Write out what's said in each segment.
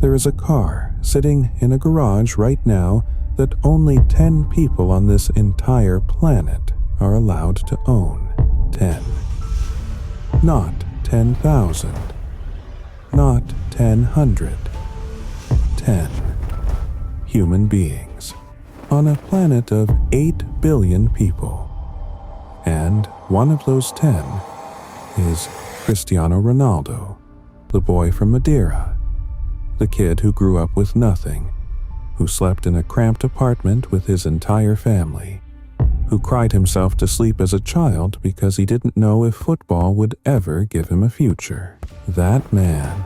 There is a car sitting in a garage right now that only 10 people on this entire planet are allowed to own. 10. Not 10,000. Not 1,000. 10 human beings on a planet of 8 billion people. And one of those 10 is Cristiano Ronaldo, the boy from Madeira, the kid who grew up with nothing, who slept in a cramped apartment with his entire family, who cried himself to sleep as a child because he didn't know if football would ever give him a future. That man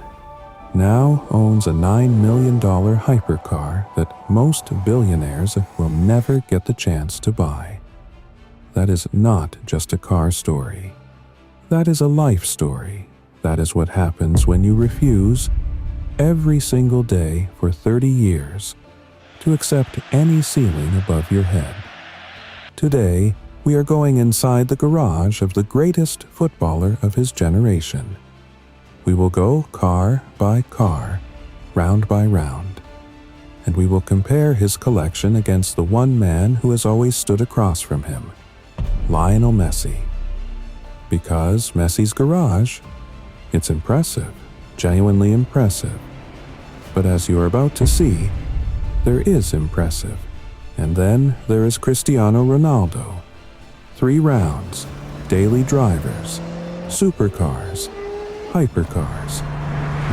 now owns a $9 million hypercar that most billionaires will never get the chance to buy. That is not just a car story. That is a life story. That is what happens when you refuse, every single day for 30 years, to accept any ceiling above your head. Today, we are going inside the garage of the greatest footballer of his generation. We will go car by car, round by round, and we will compare his collection against the one man who has always stood across from him, Lionel Messi. Because Messi's garage, it's impressive, genuinely impressive. But as you are about to see, there is impressive. And then there is Cristiano Ronaldo. 3 rounds, daily drivers, supercars, hypercars,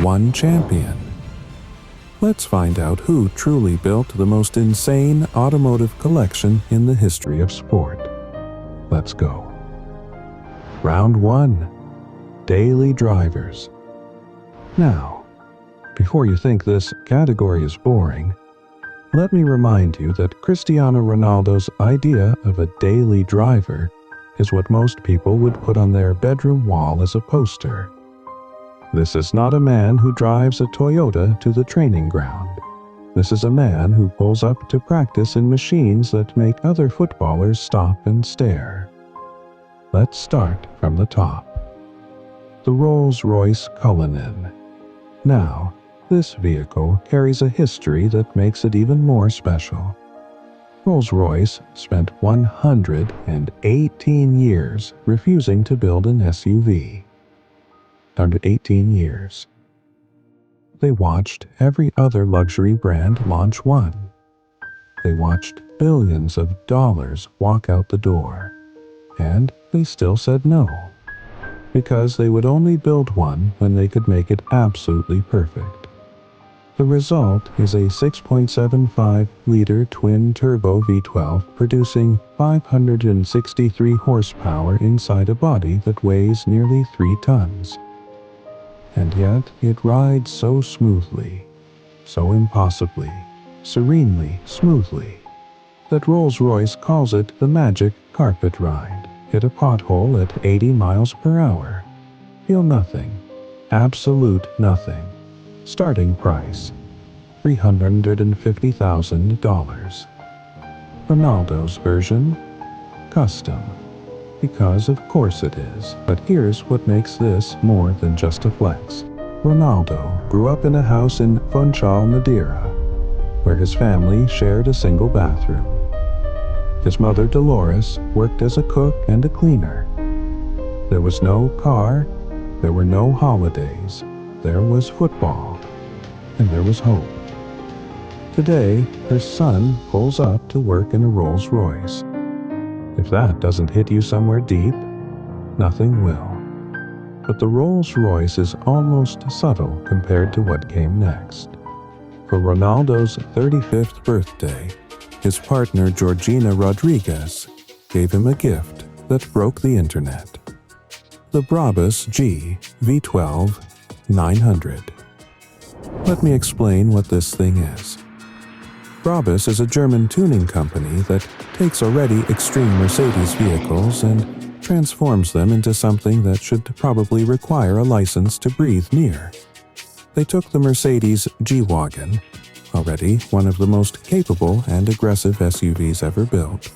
1 champion. Let's find out who truly built the most insane automotive collection in the history of sport. Let's go. Round 1, daily drivers. Now, before you think this category is boring, let me remind you that Cristiano Ronaldo's idea of a daily driver is what most people would put on their bedroom wall as a poster. This is not a man who drives a Toyota to the training ground. This is a man who pulls up to practice in machines that make other footballers stop and stare. Let's start from the top. The Rolls-Royce Cullinan. Now, this vehicle carries a history that makes it even more special. Rolls-Royce spent 118 years refusing to build an SUV. Under 18 years. They watched every other luxury brand launch one. They watched billions of dollars walk out the door. And they still said no. Because they would only build one when they could make it absolutely perfect. The result is a 6.75-liter twin-turbo V12 producing 563 horsepower inside a body that weighs nearly 3 tons. And yet it rides so smoothly, so impossibly, serenely smoothly, that Rolls-Royce calls it the magic carpet ride. Hit a pothole at 80 miles per hour. Feel nothing. Absolute nothing. Starting price, $350,000. Ronaldo's version, custom. Because of course it is. But here's what makes this more than just a flex. Ronaldo grew up in a house in Funchal, Madeira, where his family shared a single bathroom. His mother Dolores worked as a cook and a cleaner. There was no car, there were no holidays, there was football, and there was hope. Today, her son pulls up to work in a Rolls-Royce. If that doesn't hit you somewhere deep, nothing will. But the Rolls-Royce is almost subtle compared to what came next. For Ronaldo's 35th birthday, his partner Georgina Rodriguez gave him a gift that broke the internet. The Brabus G V12 900. Let me explain what this thing is. Brabus is a German tuning company that takes already extreme Mercedes vehicles and transforms them into something that should probably require a license to breathe near. They took the Mercedes G-Wagon, already one of the most capable and aggressive SUVs ever built,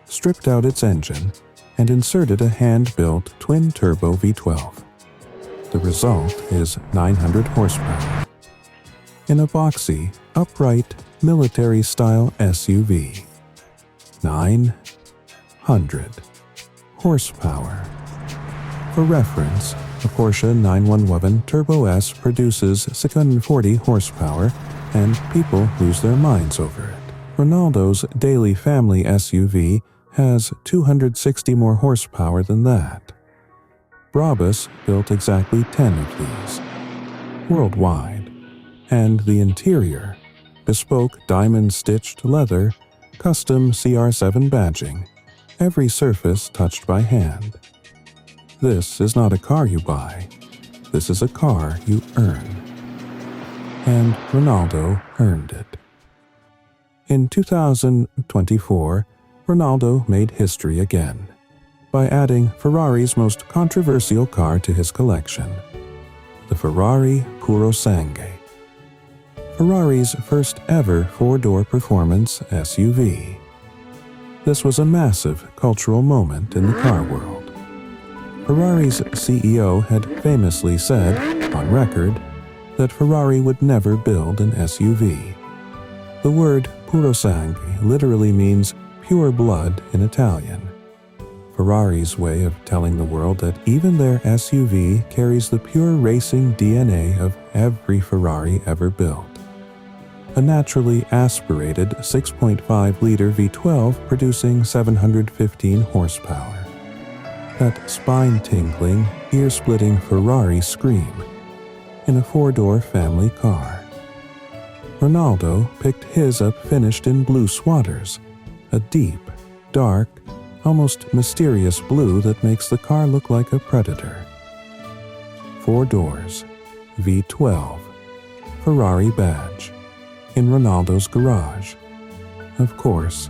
stripped out its engine, and inserted a hand-built twin-turbo V12. The result is 900 horsepower. in a boxy, upright, military-style SUV. 900 horsepower. For reference, a Porsche 911 Turbo S produces 640 horsepower, and people lose their minds over it. Ronaldo's daily family SUV has 260 more horsepower than that. Brabus built exactly 10 of these, worldwide, and the interior, bespoke diamond-stitched leather, custom CR7 badging, every surface touched by hand. This is not a car you buy, this is a car you earn. And Ronaldo earned it. In 2024, Ronaldo made history again by adding Ferrari's most controversial car to his collection, the Ferrari Purosangue. Ferrari's first ever four-door performance SUV. This was a massive cultural moment in the car world. Ferrari's CEO had famously said, on record, that Ferrari would never build an SUV. The word Purosangue literally means pure blood in Italian. Ferrari's way of telling the world that even their SUV carries the pure racing DNA of every Ferrari ever built. A naturally aspirated 6.5-liter V12 producing 715 horsepower. That spine-tingling, ear-splitting Ferrari scream in a four-door family car. Ronaldo picked his up finished in blue swatters, a deep, dark, almost mysterious blue that makes the car look like a predator. 4 doors, V12, Ferrari badge, in Ronaldo's garage. Of course,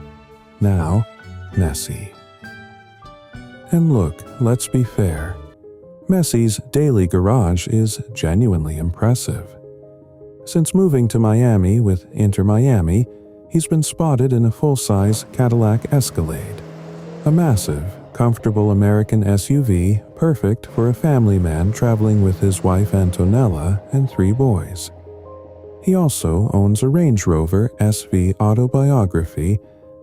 now Messi. And look, let's be fair. Messi's daily garage is genuinely impressive. Since moving to Miami with Inter Miami, he's been spotted in a full-size Cadillac Escalade, a massive, comfortable American SUV perfect for a family man traveling with his wife Antonella and 3 boys. He also owns a Range Rover SV Autobiography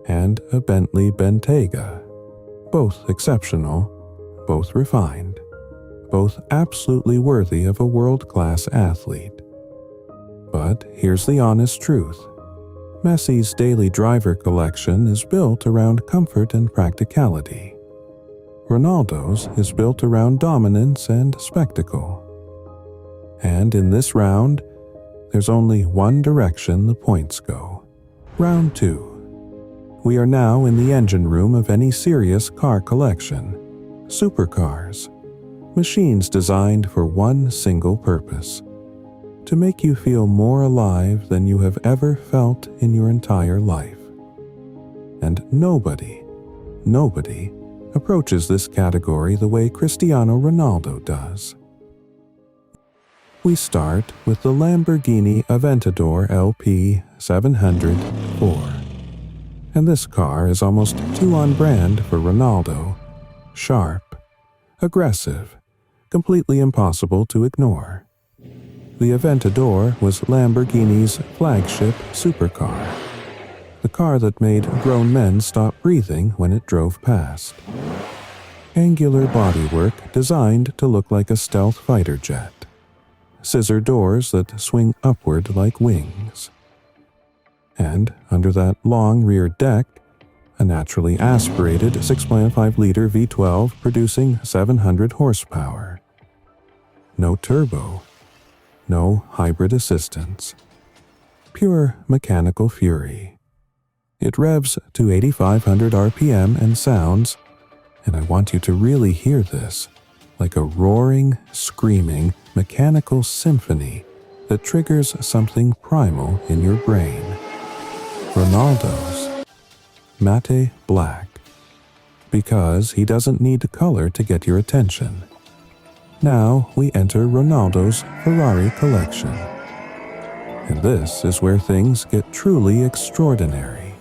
and a Bentley Bentayga. Both exceptional, both refined, both absolutely worthy of a world-class athlete. But here's the honest truth. Messi's daily driver collection is built around comfort and practicality. Ronaldo's is built around dominance and spectacle. And in this round, there's only one direction the points go. Round 2. We are now in the engine room of any serious car collection. Supercars. Machines designed for one single purpose. To make you feel more alive than you have ever felt in your entire life. And nobody approaches this category the way Cristiano Ronaldo does. We start with the Lamborghini Aventador LP 704. And this car is almost too on brand for Ronaldo. Sharp, aggressive, completely impossible to ignore. The Aventador was Lamborghini's flagship supercar, the car that made grown men stop breathing when it drove past. Angular bodywork designed to look like a stealth fighter jet. Scissor doors that swing upward like wings. And under that long rear deck, a naturally aspirated 6.5-liter V12 producing 700 horsepower. No turbo. No hybrid assistance. Pure mechanical fury. It revs to 8,500 RPM and sounds, and I want you to really hear this, like a roaring, screaming, mechanical symphony that triggers something primal in your brain. Ronaldo's matte black, because he doesn't need color to get your attention. Now we enter Ronaldo's Ferrari collection. And this is where things get truly extraordinary.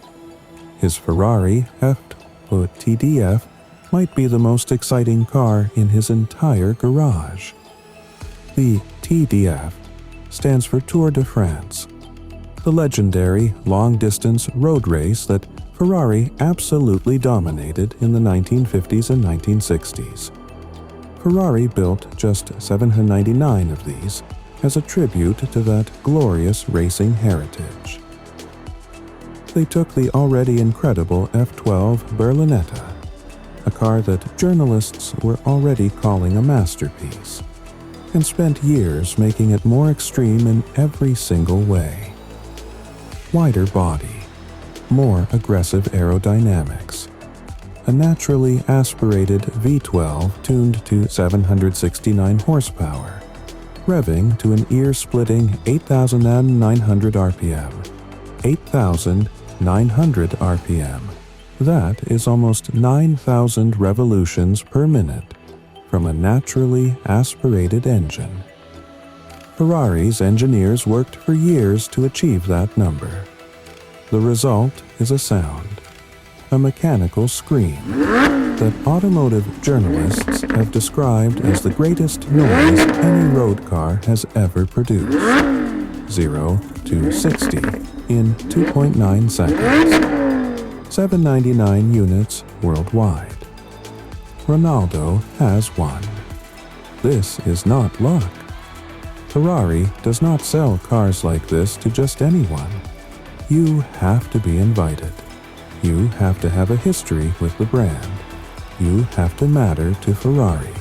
His Ferrari TDF might be the most exciting car in his entire garage. The TDF, stands for Tour de France, the legendary long-distance road race that Ferrari absolutely dominated in the 1950s and 1960s. Ferrari built just 799 of these as a tribute to that glorious racing heritage. They took the already incredible F12 Berlinetta, a car that journalists were already calling a masterpiece, and spent years making it more extreme in every single way. Wider body, more aggressive aerodynamics, a naturally aspirated V12 tuned to 769 horsepower, revving to an ear-splitting 8,900 RPM. 8,900 RPM. That is almost 9,000 revolutions per minute from a naturally aspirated engine. Ferrari's engineers worked for years to achieve that number. The result is a sound, a mechanical scream, that automotive journalists have described as the greatest noise any road car has ever produced. 0 to 60 in 2.9 seconds. 799 units worldwide. Ronaldo has one. This is not luck. Ferrari does not sell cars like this to just anyone. You have to be invited. You have to have a history with the brand. You have to matter to Ferrari.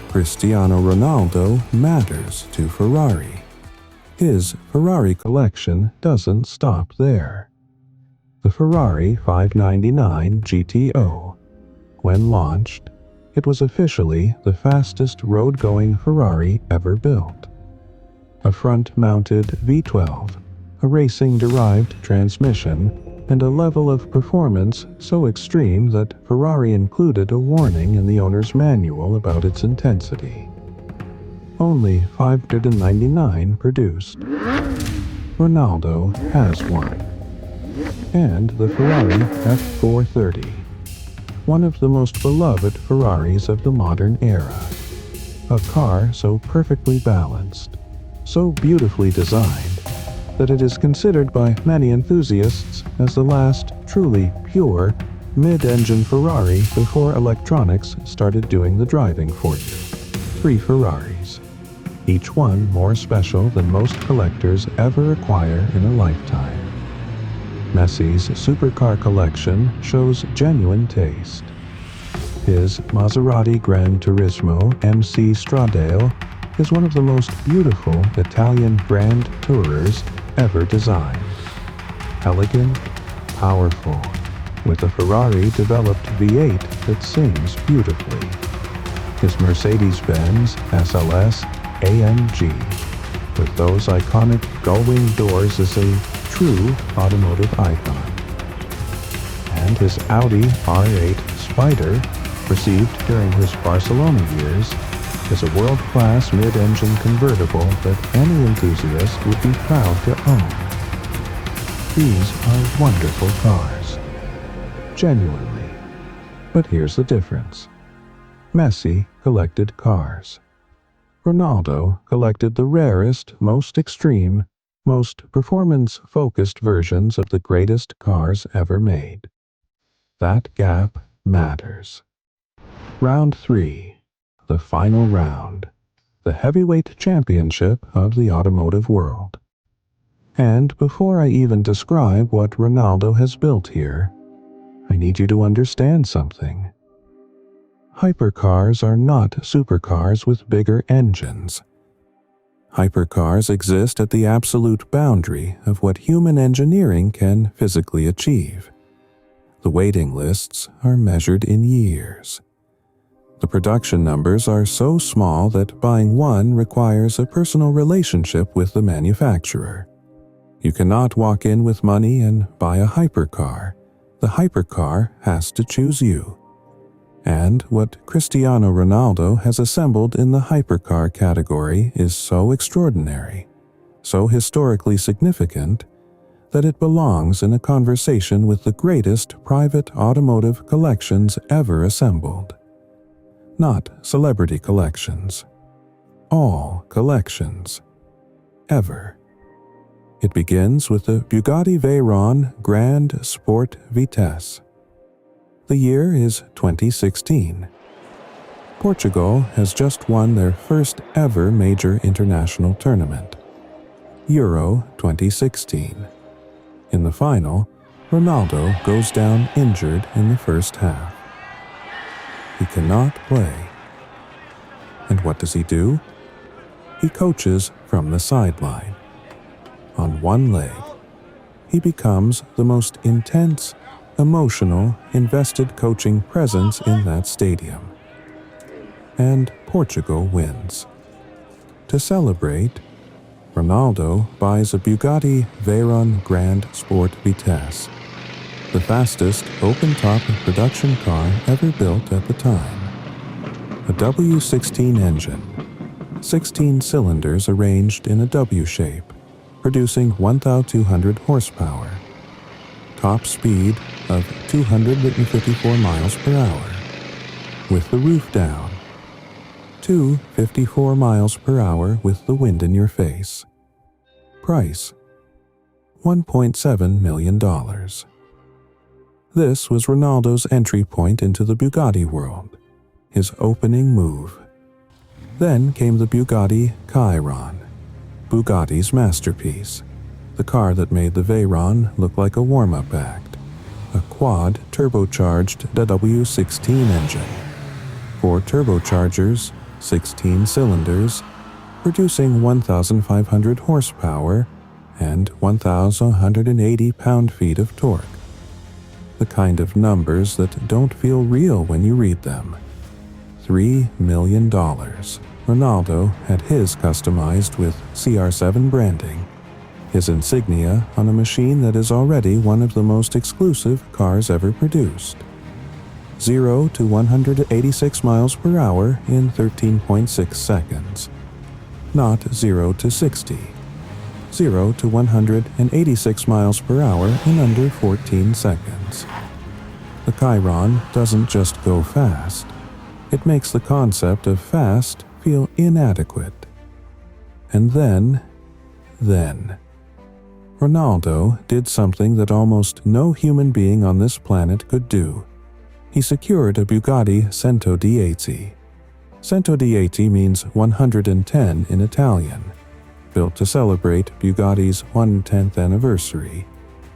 Cristiano Ronaldo matters to Ferrari. His Ferrari collection doesn't stop there. The Ferrari 599 GTO. When launched, it was officially the fastest road-going Ferrari ever built. A front-mounted V12, a racing-derived transmission, and a level of performance so extreme that Ferrari included a warning in the owner's manual about its intensity. Only 599 produced. Ronaldo has one. And the Ferrari F430, one of the most beloved Ferraris of the modern era. A car so perfectly balanced, so beautifully designed, that it is considered by many enthusiasts as the last truly pure mid-engine Ferrari before electronics started doing the driving for you. 3 Ferraris, each one more special than most collectors ever acquire in a lifetime. Messi's supercar collection shows genuine taste. His Maserati Gran Turismo MC Stradale is one of the most beautiful Italian Grand Tourers ever designed. Elegant, powerful, with a Ferrari-developed V8 that sings beautifully. His Mercedes-Benz SLS AMG, with those iconic gull-wing doors, is a true automotive icon. And his Audi R8 Spider, received during his Barcelona years, is a world-class mid-engine convertible that any enthusiast would be proud to own. These are wonderful cars. Genuinely. But here's the difference. Messi collected cars. Ronaldo collected the rarest, most extreme, most performance-focused versions of the greatest cars ever made. That gap matters. Round 3. The final round. The heavyweight championship of the automotive world. And before I even describe what Ronaldo has built here, I need you to understand something. Hypercars are not supercars with bigger engines. Hypercars exist at the absolute boundary of what human engineering can physically achieve. The waiting lists are measured in years. The production numbers are so small that buying one requires a personal relationship with the manufacturer. You cannot walk in with money and buy a hypercar. The hypercar has to choose you. And what Cristiano Ronaldo has assembled in the hypercar category is so extraordinary, so historically significant, that it belongs in a conversation with the greatest private automotive collections ever assembled. Not celebrity collections. All collections. ever. It begins with the Bugatti Veyron Grand Sport Vitesse. The year is 2016. Portugal has just won their first ever major international tournament, Euro 2016. In the final, Ronaldo goes down injured in the first half. He cannot play. And what does he do? He coaches from the sideline. On one leg, he becomes the most intense, emotional, invested coaching presence in that stadium. And Portugal wins. To celebrate, Ronaldo buys a Bugatti Veyron Grand Sport Vitesse, the fastest open-top production car ever built at the time. A W16 engine, 16 cylinders arranged in a W shape, producing 1,200 horsepower, top speed of 254 miles per hour, with the roof down, 254 miles per hour with the wind in your face. Price: $1.7 million. This was Ronaldo's entry point into the Bugatti world, his opening move. Then came the Bugatti Chiron, Bugatti's masterpiece, the car that made the Veyron look like a warm-up act, a quad turbocharged W16 engine, 4 turbochargers, 16 cylinders, producing 1,500 horsepower and 1,180 pound-feet of torque. The kind of numbers that don't feel real when you read them. $3 million. Ronaldo had his customized with CR7 branding, his insignia on a machine that is already one of the most exclusive cars ever produced. 0 to 186 miles per hour in 13.6 seconds. Not 0 to 60. 0 to 186 miles per hour in under 14 seconds. The Chiron doesn't just go fast. It makes the concept of fast feel inadequate. And then, Ronaldo did something that almost no human being on this planet could do. He secured a Bugatti Centodieci. Centodieci means 110 in Italian, built to celebrate Bugatti's 110th anniversary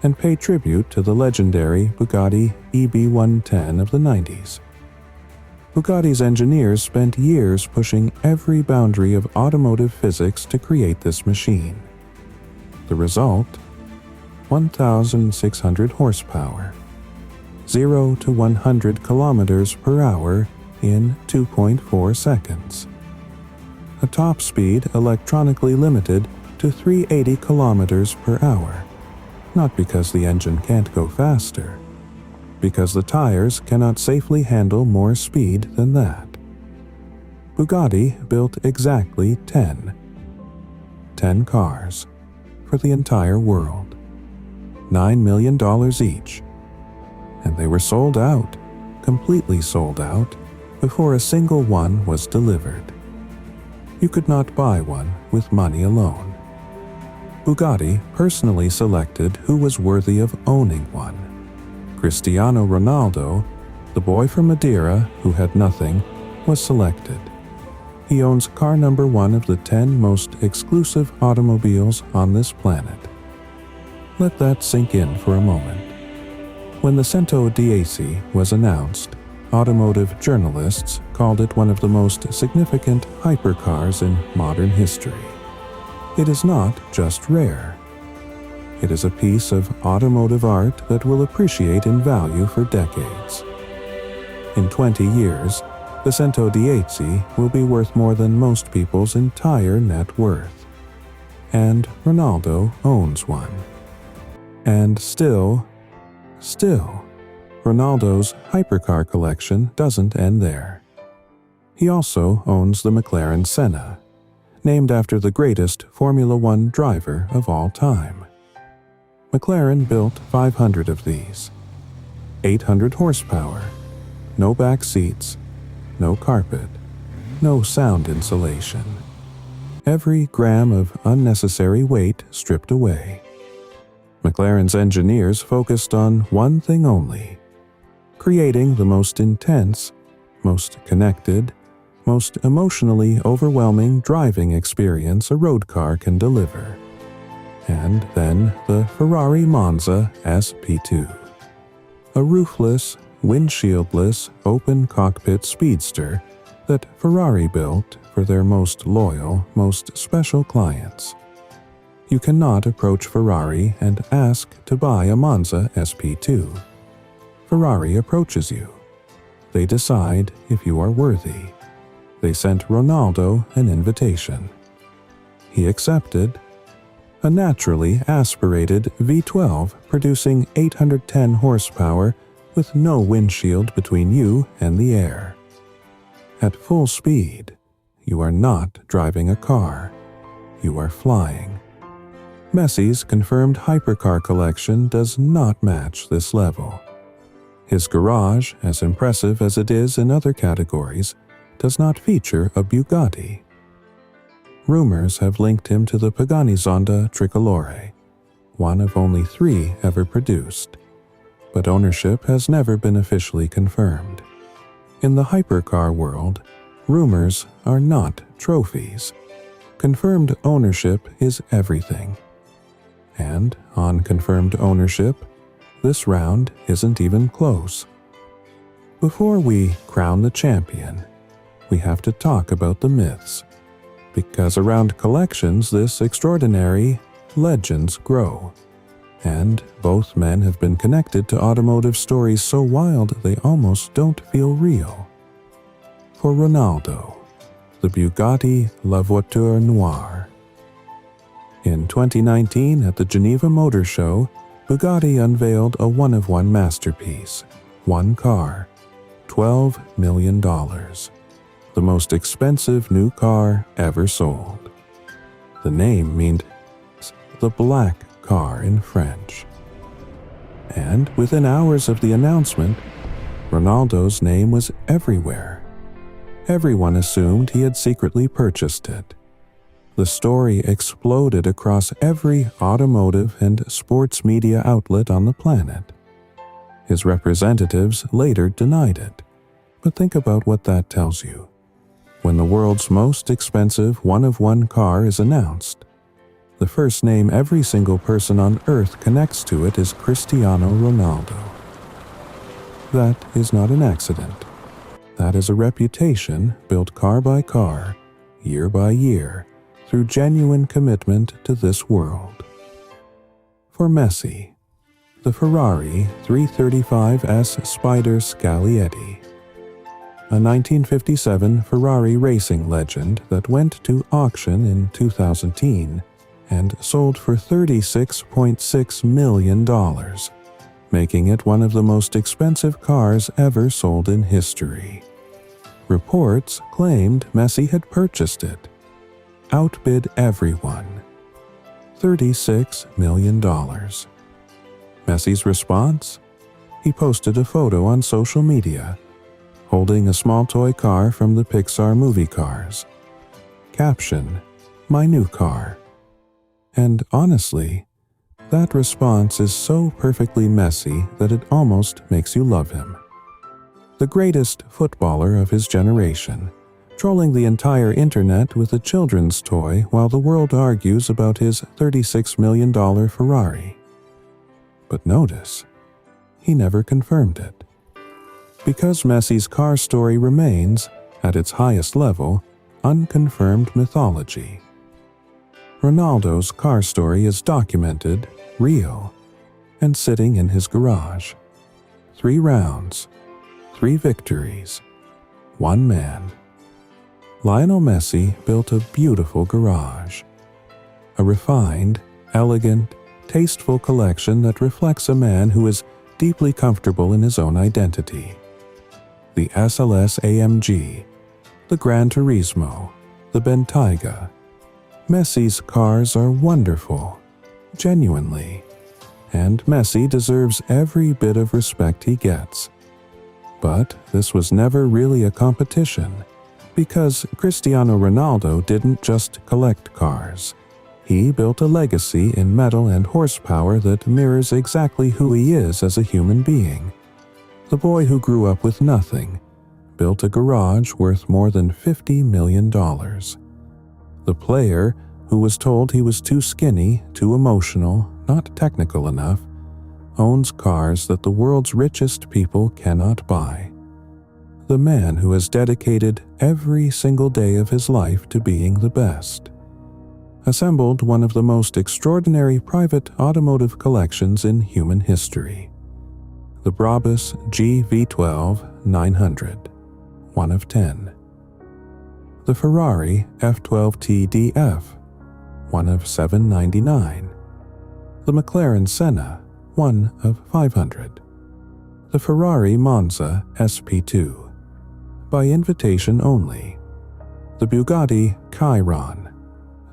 and pay tribute to the legendary Bugatti EB110 of the 90s. Bugatti's engineers spent years pushing every boundary of automotive physics to create this machine. The result? 1,600 horsepower. 0 to 100 kilometers per hour in 2.4 seconds. A top speed electronically limited to 380 kilometers per hour, not because the engine can't go faster, because the tires cannot safely handle more speed than that. Bugatti built exactly 10 cars for the entire world, $9 million each, and they were sold out, completely sold out, before a single one was delivered. You could not buy one with money alone. Bugatti personally selected who was worthy of owning one. Cristiano Ronaldo, the boy from Madeira who had nothing, was selected. He owns car number 1 of the 10 most exclusive automobiles on this planet. Let that sink in for a moment. When the Centodieci was announced, automotive journalists called it one of the most significant hypercars in modern history. It is not just rare. It is a piece of automotive art that will appreciate in value for decades. In 20 years, the Centodieci will be worth more than most people's entire net worth. And Ronaldo owns one. And still, Ronaldo's hypercar collection doesn't end there. He also owns the McLaren Senna, named after the greatest Formula One driver of all time. McLaren built 500 of these. 800 horsepower, no back seats, no carpet, no sound insulation. every gram of unnecessary weight stripped away. McLaren's engineers focused on one thing only: creating the most intense, most connected, most emotionally overwhelming driving experience a road car can deliver. And then the Ferrari Monza SP2. A roofless, windshieldless, open cockpit speedster that Ferrari built for their most loyal, most special clients. You cannot approach Ferrari and ask to buy a Monza SP2. Ferrari approaches you. They decide if you are worthy. They sent Ronaldo an invitation. He accepted. A naturally aspirated V12 producing 810 horsepower with no windshield between you and the air. At full speed, you are not driving a car. You are flying. Messi's confirmed hypercar collection does not match this level. His garage, as impressive as it is in other categories, does not feature a Bugatti. Rumors have linked him to the Pagani Zonda Tricolore, one of only 3 ever produced, but ownership has never been officially confirmed. In the hypercar world, rumors are not trophies. Confirmed ownership is everything. And on confirmed ownership, this round isn't even close. Before we crown the champion, we have to talk about the myths, because around collections this extraordinary, legends grow. And both men have been connected to automotive stories so wild they almost don't feel real. For Ronaldo, the Bugatti La Voiture Noire. In 2019 at the Geneva Motor Show, Bugatti unveiled a one-of-one masterpiece, one car, $12 million. The most expensive new car ever sold. The name means the black car in French. And within hours of the announcement, Ronaldo's name was everywhere. Everyone assumed he had secretly purchased it. The story exploded across every automotive and sports media outlet on the planet. His representatives later denied it. But think about what that tells you. When the world's most expensive one-of-one car is announced, the first name every single person on Earth connects to it is Cristiano Ronaldo. That is not an accident. That is a reputation built car by car, year by year, through genuine commitment to this world. For Messi, the Ferrari 335S Spider Scaglietti. A 1957 Ferrari racing legend that went to auction in 2010 and sold for $36.6 million, making it one of the most expensive cars ever sold in history. Reports claimed Messi had purchased it. Outbid everyone. $36 million. Messi's response? He posted a photo on social media, holding a small toy car from the Pixar movie Cars. Caption, "My new car." And honestly, that response is so perfectly Messi that it almost makes you love him. The greatest footballer of his generation, trolling the entire internet with a children's toy while the world argues about his $36 million Ferrari. But notice, he never confirmed it. Because Messi's car story remains, at its highest level, unconfirmed mythology. Ronaldo's car story is documented, real, and sitting in his garage. 3 rounds, 3 victories, 1 man. Lionel Messi built a beautiful garage. A refined, elegant, tasteful collection that reflects a man who is deeply comfortable in his own identity. The SLS AMG, the Gran Turismo, the Bentayga. Messi's cars are wonderful, genuinely, and Messi deserves every bit of respect he gets. But this was never really a competition. Because Cristiano Ronaldo didn't just collect cars. He built a legacy in metal and horsepower that mirrors exactly who he is as a human being. The boy who grew up with nothing built a garage worth more than $50 million. The player who was told he was too skinny, too emotional, not technical enough, owns cars that the world's richest people cannot buy. The man who has dedicated every single day of his life to being the best assembled one of the most extraordinary private automotive collections in human history. The Brabus GV12 900, one of 10. The Ferrari F12 TDF, one of 799. The McLaren Senna, one of 500. The Ferrari Monza SP2, by invitation only. The Bugatti Chiron,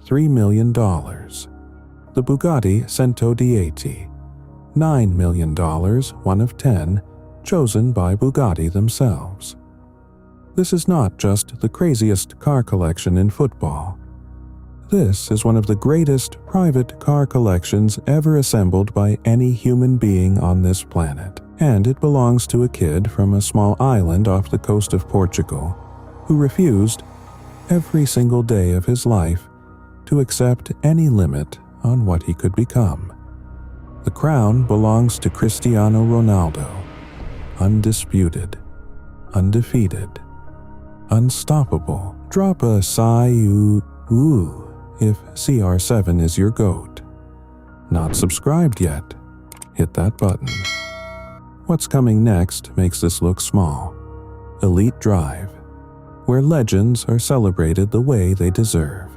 $3 million. The Bugatti Centodieci, $9 million, one of 10, chosen by Bugatti themselves. This is not just the craziest car collection in football. This is one of the greatest private car collections ever assembled by any human being on this planet, and it belongs to a kid from a small island off the coast of Portugal who refused, every single day of his life, to accept any limit on what he could become. The crown belongs to Cristiano Ronaldo, undisputed, undefeated, unstoppable. Drop a sigh ooh if CR7 is your GOAT. Not subscribed yet? Hit that button. What's coming next makes this look small. Elite Drive, where legends are celebrated the way they deserve.